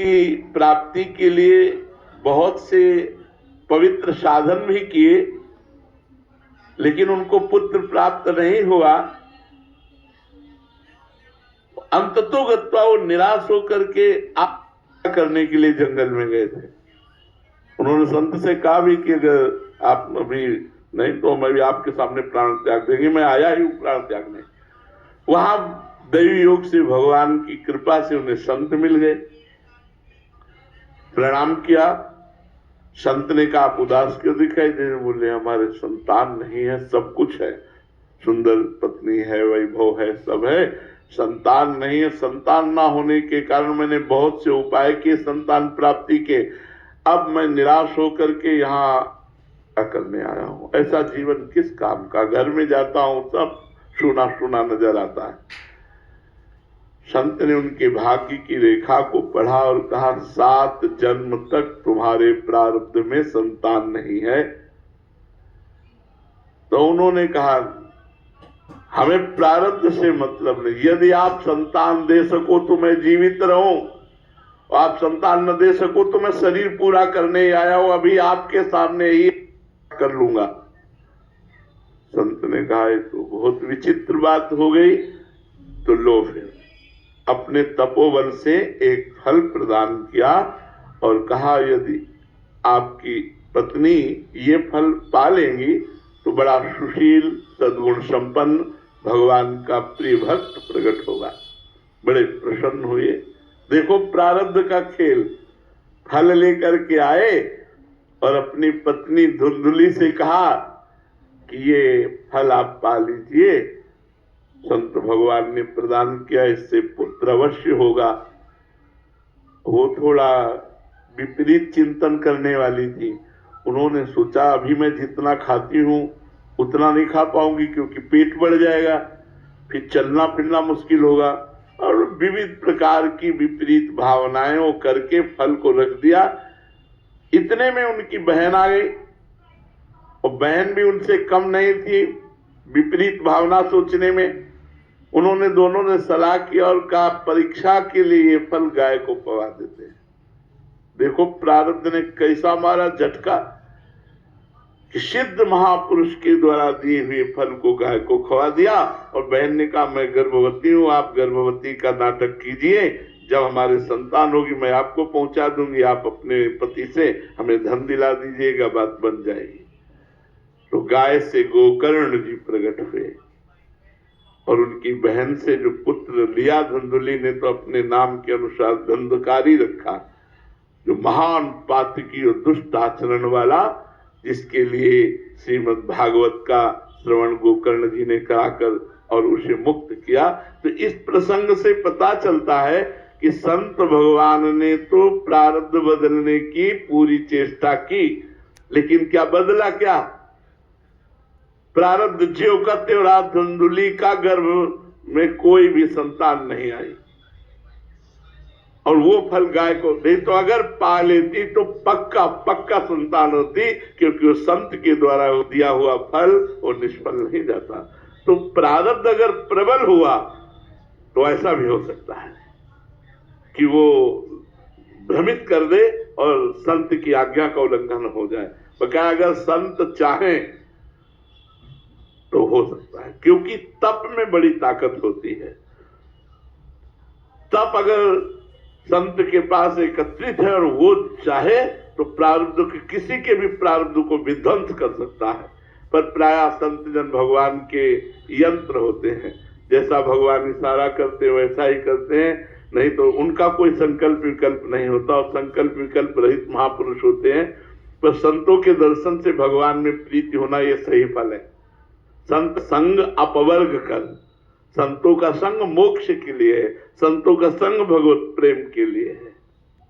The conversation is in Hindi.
की प्राप्ति के लिए बहुत से पवित्र साधन भी किए, लेकिन उनको पुत्र प्राप्त नहीं हुआ। अंततोगत्वा वो निराश होकर के आप करने के लिए जंगल में गए थे। उन्होंने संत से कहा भी कि अगर आप अभी नहीं तो मैं भी आपके सामने प्राण त्याग देंगे, मैं आया ही हूं प्राण त्यागने। वहां दैवी योग से भगवान की कृपा से उन्हें संत मिल गए, प्रणाम किया। संत ने कहा आप उदास क्यों दिखाई दे रहे? बोले हमारे संतान नहीं है, सब कुछ है, सुंदर पत्नी है, वैभव है, सब है, संतान नहीं है। संतान ना होने के कारण मैंने बहुत से उपाय किए संतान प्राप्ति के, अब मैं निराश होकर के यहाँ क्या करने आया हूं? ऐसा जीवन किस काम का? घर में जाता हूं सब सुना सुना नजर आता है। संत ने उनके भाग्य की रेखा को पढ़ा और कहा 7 जन्म तक तुम्हारे प्रारब्ध में संतान नहीं है। तो उन्होंने कहा हमें प्रारब्ध से मतलब नहीं, यदि आप संतान दे सको तो मैं जीवित रहूं, आप संतान न दे सको तो मैं शरीर पूरा करने आया हूं, अभी आपके सामने ही कर लूंगा। संत ने कहा तो बहुत विचित्र बात हो गई। तो लो फिर अपने तपोबल से एक फल प्रदान किया और कहा यदि आपकी पत्नी ये फल पा लेंगी तो बड़ा सुशील सद्गुण संपन्न भगवान का प्रिय भक्त प्रकट होगा। बड़े प्रसन्न हुए। देखो प्रारब्ध का खेल। फल लेकर के आए और अपनी पत्नी धुंधुली से कहा कि ये फल आप पा लीजिए, संत भगवान ने प्रदान किया, इससे पुत्र अवश्य होगा। वो थोड़ा विपरीत चिंतन करने वाली थी। उन्होंने सोचा अभी मैं जितना खाती हूं उतना नहीं खा पाऊंगी क्योंकि पेट बढ़ जाएगा, फिर चलना फिरना मुश्किल होगा, और विविध प्रकार की विपरीत भावनाएं वो करके फल को रख दिया। इतने में उनकी बहन आ गई और बहन भी उनसे कम नहीं थी विपरीत भावना सोचने में। उन्होंने दोनों ने सलाह किया और कहा परीक्षा के लिए ये फल गाय को पवा देते हैं। देखो प्रारब्ध ने कैसा मारा झटका कि सिद्ध महापुरुष के द्वारा दिए हुए फल को गाय को खवा दिया। और बहन ने कहा मैं गर्भवती हूं, आप गर्भवती का नाटक कीजिए, जब हमारे संतान होगी मैं आपको पहुंचा दूंगी, आप अपने पति से हमें धन दिला दीजिएगा, बात बन जाएगी। तो गाय से गोकर्ण जी प्रकट हुए और उनकी बहन से जो पुत्र लिया धुंधुली ने तो अपने नाम के अनुसार धंधकारी रखा, जो महान पातकी और दुष्ट आचरण वाला, जिसके लिए श्रीमद् भागवत का श्रवण गोकर्ण जी ने कराकर और उसे मुक्त किया। तो इस प्रसंग से पता चलता है कि संत भगवान ने तो प्रारब्ध बदलने की पूरी चेष्टा की, लेकिन क्या बदला? क्या प्रारब्ध ज्यों का त्यों धुंधुली का गर्भ में कोई भी संतान नहीं आई, और वो फल गाय को नहीं तो अगर पा लेती तो पक्का पक्का संतान होती, क्योंकि वो संत के द्वारा दिया हुआ फल वो निष्फल नहीं जाता। तो प्रारब्ध अगर प्रबल हुआ तो ऐसा भी हो सकता है कि वो भ्रमित कर दे और संत की आज्ञा का उल्लंघन हो जाए। बकाया अगर संत चाहें तो हो सकता है, क्योंकि तप में बड़ी ताकत होती है। तप अगर संत के पास एकत्रित है और वो चाहे तो प्रारब्ध के किसी के भी प्रारब्ध को विध्वंस कर सकता है। पर प्रायः संत जन भगवान के यंत्र होते हैं, जैसा भगवान इशारा करते हैं वैसा ही करते हैं, नहीं तो उनका कोई संकल्प विकल्प नहीं होता, और संकल्प विकल्प रहित महापुरुष होते हैं। पर संतों के दर्शन से भगवान में प्रीति होना यह सही फल है। संत संग अपवर्ग कर, संतों का संग मोक्ष के लिए है, संतों का संग भगवत प्रेम के लिए है।